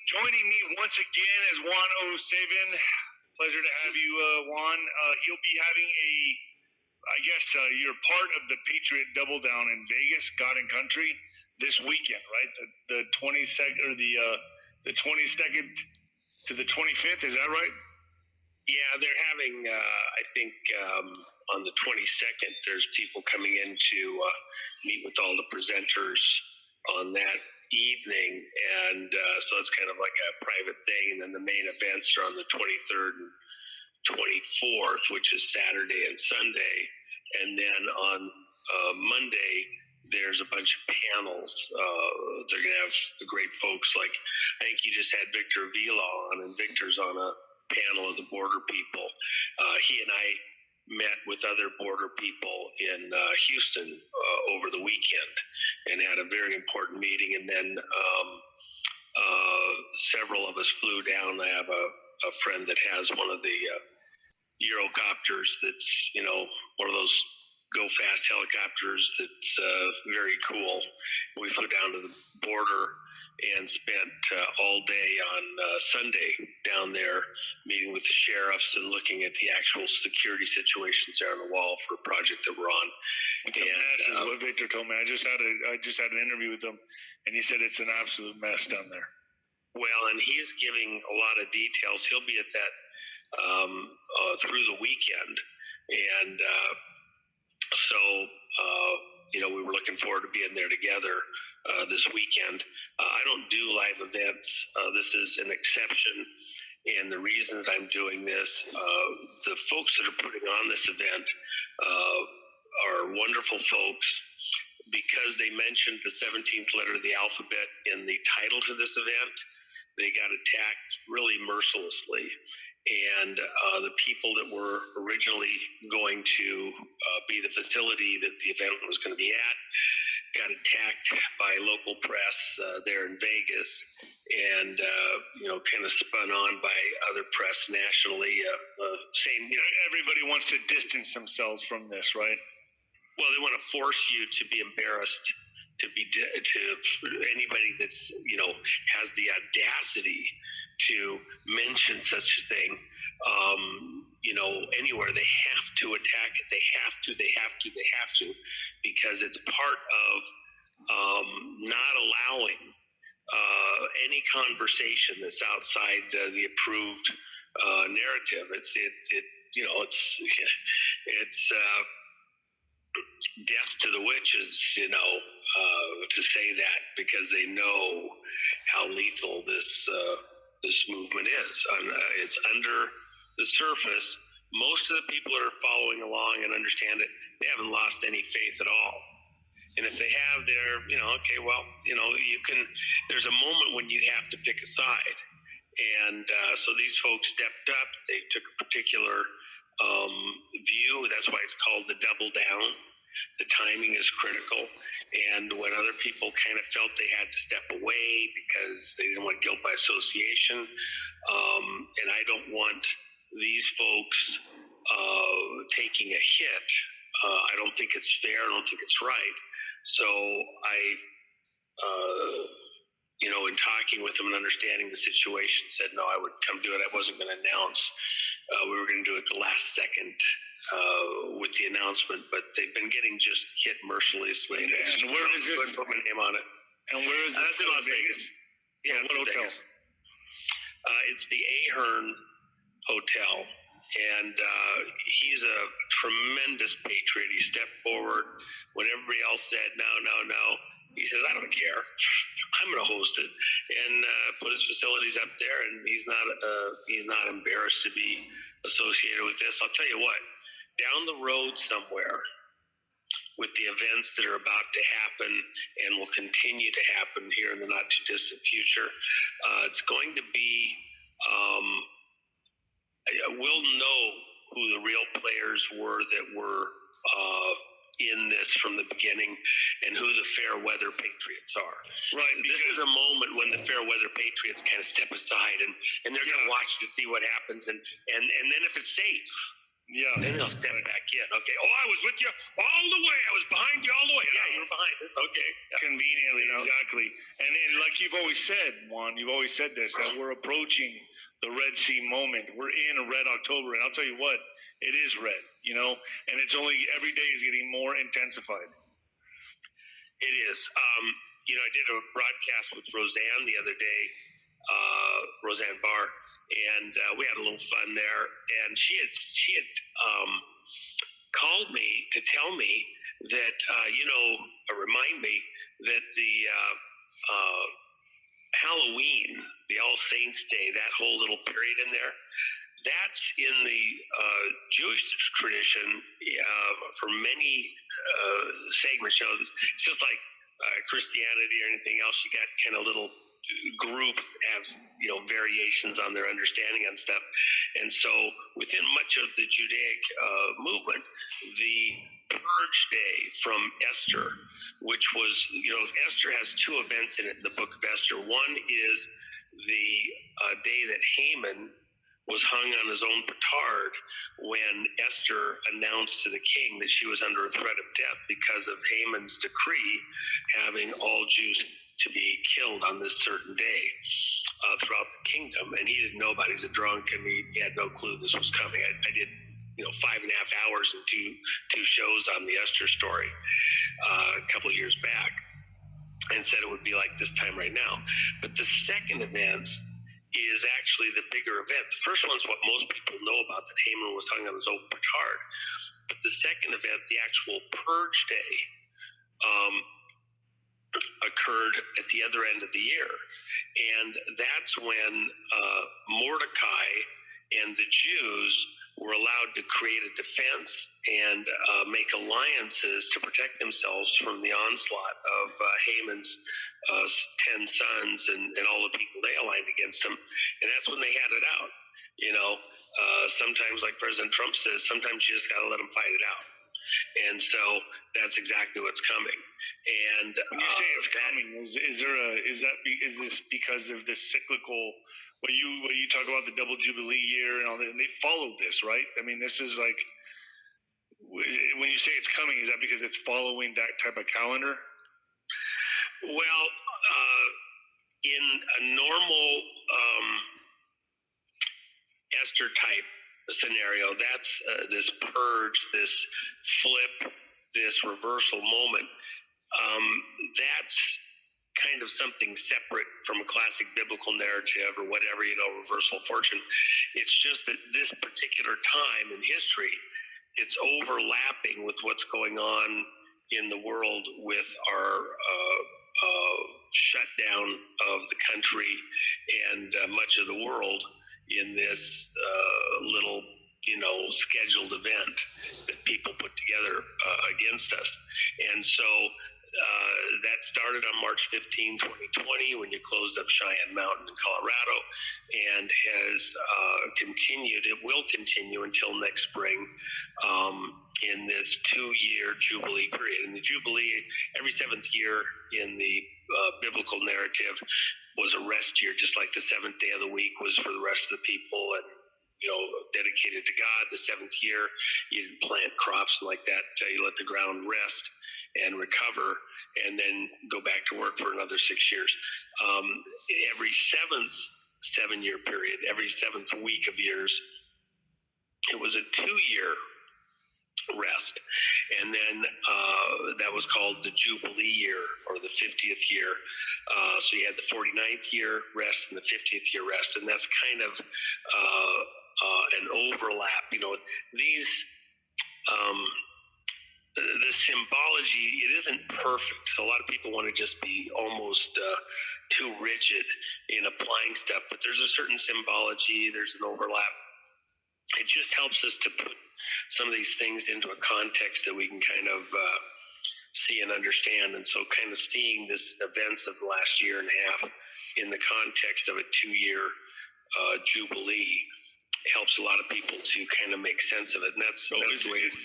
Joining me once again is Juan SAVIN. Pleasure to have you, Juan. He'll be having you're part of the Patriot Double Down in Vegas, God and Country, this weekend, right? The 22nd or the 22nd to the 25th. Is that right? Yeah, they're having. I think on the 22nd, there's people coming in to meet with all the presenters on that evening, and so it's kind of like a private thing. And then the main events are on the 23rd and 24th, which is Saturday and Sunday, and then on Monday there's a bunch of panels. They're going to have great folks like, I think you just had Victor Vila on, and Victor's on a panel of the border people. He and I met with other border people in Houston over the weekend and had a very important meeting. And then several of us flew down. I have a friend that has one of the Eurocopters that's, one of those go fast helicopters that's very cool. We flew down to the border and spent all day on Sunday down there meeting with the sheriffs and looking at the actual security situations there on the wall for a project that we're on. It's a mess, is what Victor told me. I just had an interview with him, and he said it's an absolute mess down there. Well, and he's giving a lot of details. He'll be at that through the weekend, and we were looking forward to being there together this weekend. I don't do live events. This is an exception. And the reason that I'm doing this, the folks that are putting on this event are wonderful folks. Because they mentioned the 17th letter of the alphabet in the title to this event, they got attacked really mercilessly. And the people that were originally going to be the facility that the event was going to be at got attacked by local press there in Vegas, and kind of spun on by other press nationally. Everybody wants to distance themselves from this, right? Well, they want to force you to be embarrassed, to anybody that's has the audacity to mention such a thing. Anywhere they have to attack it. They have to, because it's part of not allowing any conversation that's outside the approved narrative. It's death to the witches, to say that, because they know how lethal this movement is. It's under the surface. Most of the people that are following along and understand it, they haven't lost any faith at all. And if they have, you can. There's a moment when you have to pick a side, and so these folks stepped up. They took a particular view. That's why it's called the double down. The timing is critical. And when other people kind of felt they had to step away because they didn't want guilt by association, and I don't want these folks taking a hit. I don't think it's fair. I don't think it's right. So in talking with them and understanding the situation, said no, I would come do it. I wasn't going to announce. We were going to do it the last second with the announcement, but they've been getting just hit mercilessly. And where is this? Put my name on it. And where is this? In Las Vegas. Yeah, what hotel? Vegas. It's the Ahern Hotel, and he's a tremendous patriot. He stepped forward when everybody else said no. He says, I don't care. I'm going to host it, and put his facilities up there. And he's not embarrassed to be associated with this. I'll tell you what. Down the road somewhere, with the events that are about to happen and will continue to happen here in the not too distant future, it's going to be. We'll know who the real players were that were in this from the beginning, and who the fair weather patriots are. Right. This is a moment when the fair weather patriots kind of step aside, and they're going to watch to see what happens, and then if it's safe, Yeah. Then they'll step back in. Okay. Oh, I was with you all the way. I was behind you all the way. Yeah, you were behind us. Okay. Yeah. Conveniently, exactly. And like you've always said, Juan, you've always said this, that we're approaching the Red Sea moment. We're in a red October, and I'll tell you what, it is red, and it's only every day is getting more intensified. It is. I did a broadcast with Roseanne the other day, Roseanne Barr, and we had a little fun there. And she had called me to tell me that remind me that the Halloween, the All Saints Day, that whole little period in there, that's in the Jewish tradition for many segments. It's just like Christianity or anything else. You got kind of little groups have variations on their understanding on stuff, and so within much of the Judaic movement, the Purge Day from Esther, which was Esther has two events in it in the book of Esther. One is the day that Haman was hung on his own petard when Esther announced to the king that she was under a threat of death because of Haman's decree having all Jews to be killed on this certain day throughout the kingdom. And he didn't know about it. He's a drunk, and he had no clue this was coming. I did 5.5 hours and two shows on the Esther story a couple of years back, and said it would be like this time right now. But the second event is actually the bigger event. The first one's what most people know about, that Haman was hung on his own petard. But the second event, the actual Purge Day, occurred at the other end of the year. And that's when Mordecai and the Jews were allowed to create a defense and make alliances to protect themselves from the onslaught of Haman's 10 sons and all the people they aligned against him. And that's when they had it out. Sometimes, like President Trump says, sometimes you just got to let them fight it out. And so that's exactly what's coming. And when you say it's coming, is this because of this cyclical? What you talk about, the double jubilee year and all that, and they followed this, right? I mean, this is like, when you say it's coming, is that because it's following that type of calendar? Well, in a normal Esther type scenario, that's this purge, this flip, this reversal moment. That's kind of something separate from a classic biblical narrative or whatever, reversal of fortune. It's just that this particular time in history, it's overlapping with what's going on in the world with our shutdown of the country and much of the world in this little scheduled event that people put together against us. And so that started on March 15, 2020, when you closed up Cheyenne Mountain in Colorado, and has continued. It will continue until next spring in this 2-year Jubilee period. And the Jubilee, every 7th year in the biblical narrative, was a rest year, just like the 7th day of the week was for the rest of the people and dedicated to God. The 7th year, you didn't plant crops like that. You let the ground rest and recover, and then go back to work for another 6 years. Every 7-year period, every 7th week of years, it was a 2-year rest. And then that was called the Jubilee year, or the 50th year. So you had the 49th year rest and the 50th year rest. And that's kind of an overlap. These the symbology, it isn't perfect. So a lot of people want to just be almost too rigid in applying stuff, but there's a certain symbology, there's an overlap. It just helps us to put some of these things into a context that we can kind of see and understand. And so kind of seeing this events of the last year and a half in the context of a 2-year Jubilee helps a lot of people to kind of make sense of it. And that's the way it is.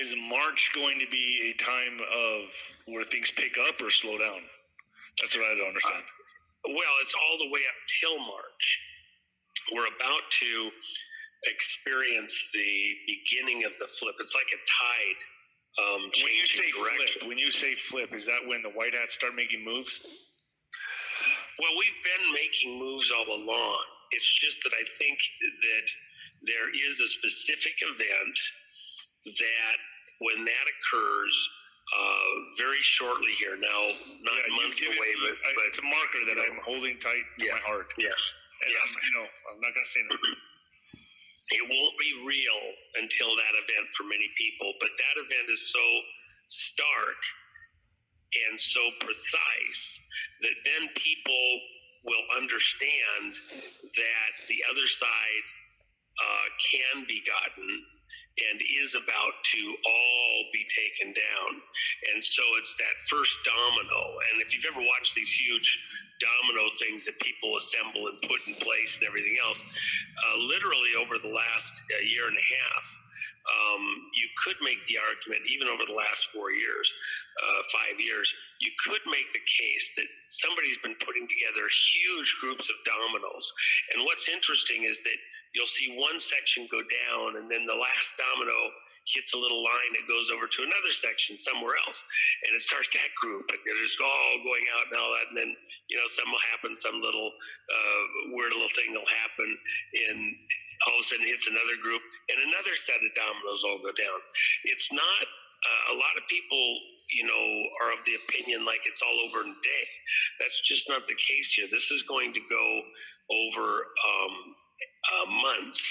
Is March going to be a time of where things pick up or slow down? That's what I don't understand. Well, it's all the way up till March. We're about to, experience the beginning of the flip. It's like a tide changing direction. When you say flip, is that when the white hats start making moves? Well, we've been making moves all along. It's just that I think that there is a specific event that when that occurs very shortly here, now not months away, but it's a marker that I'm holding tight to my heart. Yes. And Yes. I'm not going to say no. It won't be real until that event for many people, but that event is so stark and so precise that then people will understand that the other side can be gotten and is about to all be taken down. And so it's that first domino. And if you've ever watched these huge domino things that people assemble and put in place and everything else, literally over the last year and a half, you could make the argument, even over the last 4 years, 5 years, you could make the case that somebody's been putting together huge groups of dominoes. And what's interesting is that you'll see one section go down, and then the last domino hits a little line that goes over to another section somewhere else, and it starts that group, and they're just all going out and all that, and then some will happen, some little weird little thing will happen, and all of a sudden hits another group, and another set of dominoes all go down. It's not a lot of people are of the opinion like it's all over in a day. That's just not the case here. This is going to go over months,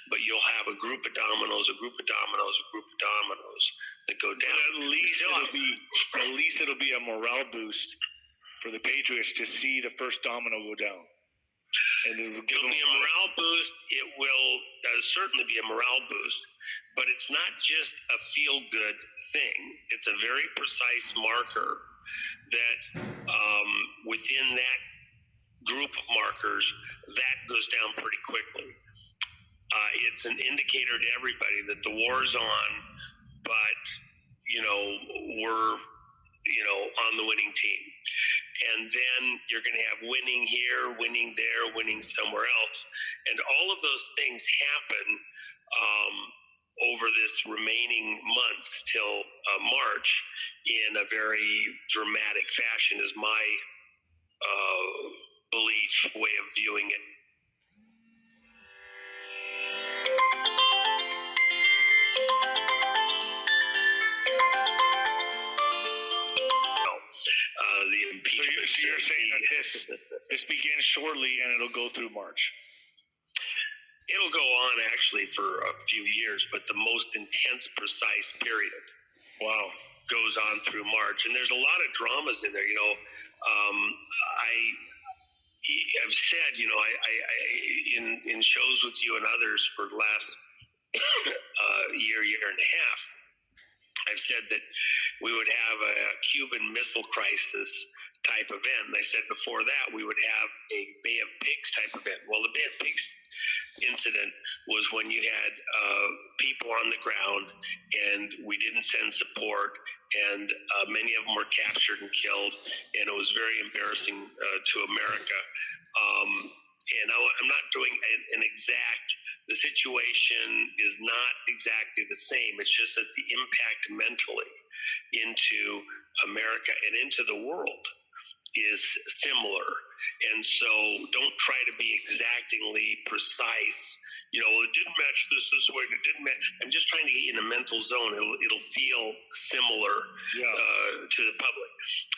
but you'll have a group of dominoes, a group of dominoes, a group of dominoes that go down. But at least it'll be a morale boost for the Patriots to see the first domino go down. And it'll be a morale boost. It will certainly be a morale boost, but it's not just a feel-good thing. It's a very precise marker that within that group of markers, that goes down pretty quickly. It's an indicator to everybody that the war's on, but we're on the winning team. And then you're going to have winning here, winning there, winning somewhere else. And all of those things happen over this remaining months till March in a very dramatic fashion is my belief, way of viewing it. The impeachment. So you're saying that this begins shortly and it'll go through March? It'll go on actually for a few years, but the most intense, precise period goes on through March. And there's a lot of dramas in there. I've said, in shows with you and others for the last year and a half, I've said that we would have a Cuban Missile Crisis type event. And I said before that we would have a Bay of Pigs type event. Well, the Bay of Pigs incident was when you had people on the ground and we didn't send support, and many of them were captured and killed, and it was very embarrassing to America. And I'm not doing an exact, the situation is not exactly the same. It's just that the impact mentally into America and into the world is similar. And so don't try to be exactingly precise. It didn't match this way, and it didn't match. I'm just trying to get you in a mental zone. It'll feel similar to the public.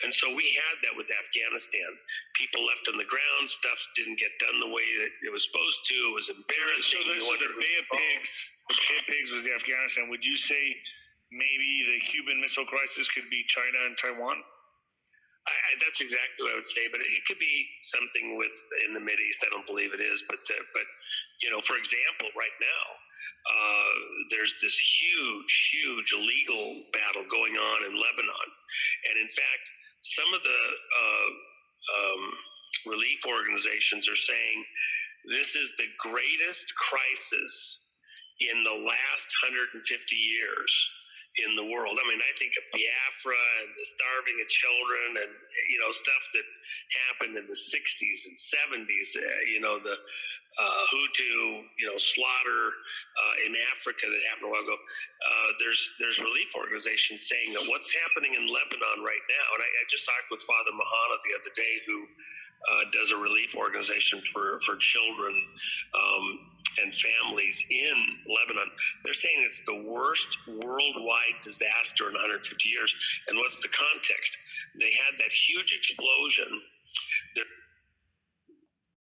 And so we had that with Afghanistan. People left on the ground. Stuff didn't get done the way that it was supposed to. It was embarrassing. So the Bay of Pigs was the Afghanistan. Would you say maybe the Cuban Missile Crisis could be China and Taiwan? That's exactly what I would say, but it could be something in the Mideast. I don't believe it is, but for example, right now there's this huge illegal battle going on in Lebanon, and in fact, some of the relief organizations are saying this is the greatest crisis in the last 150 years in the world. I mean, I think of Biafra and the starving of children and, stuff that happened in the 60s and 70s, the Hutu, slaughter in Africa that happened a while ago. There's relief organizations saying that what's happening in Lebanon right now, and I just talked with Father Mahana the other day, who does a relief organization for children and families in Lebanon. They're saying it's the worst worldwide disaster in 150 years. And what's the context? They had that huge explosion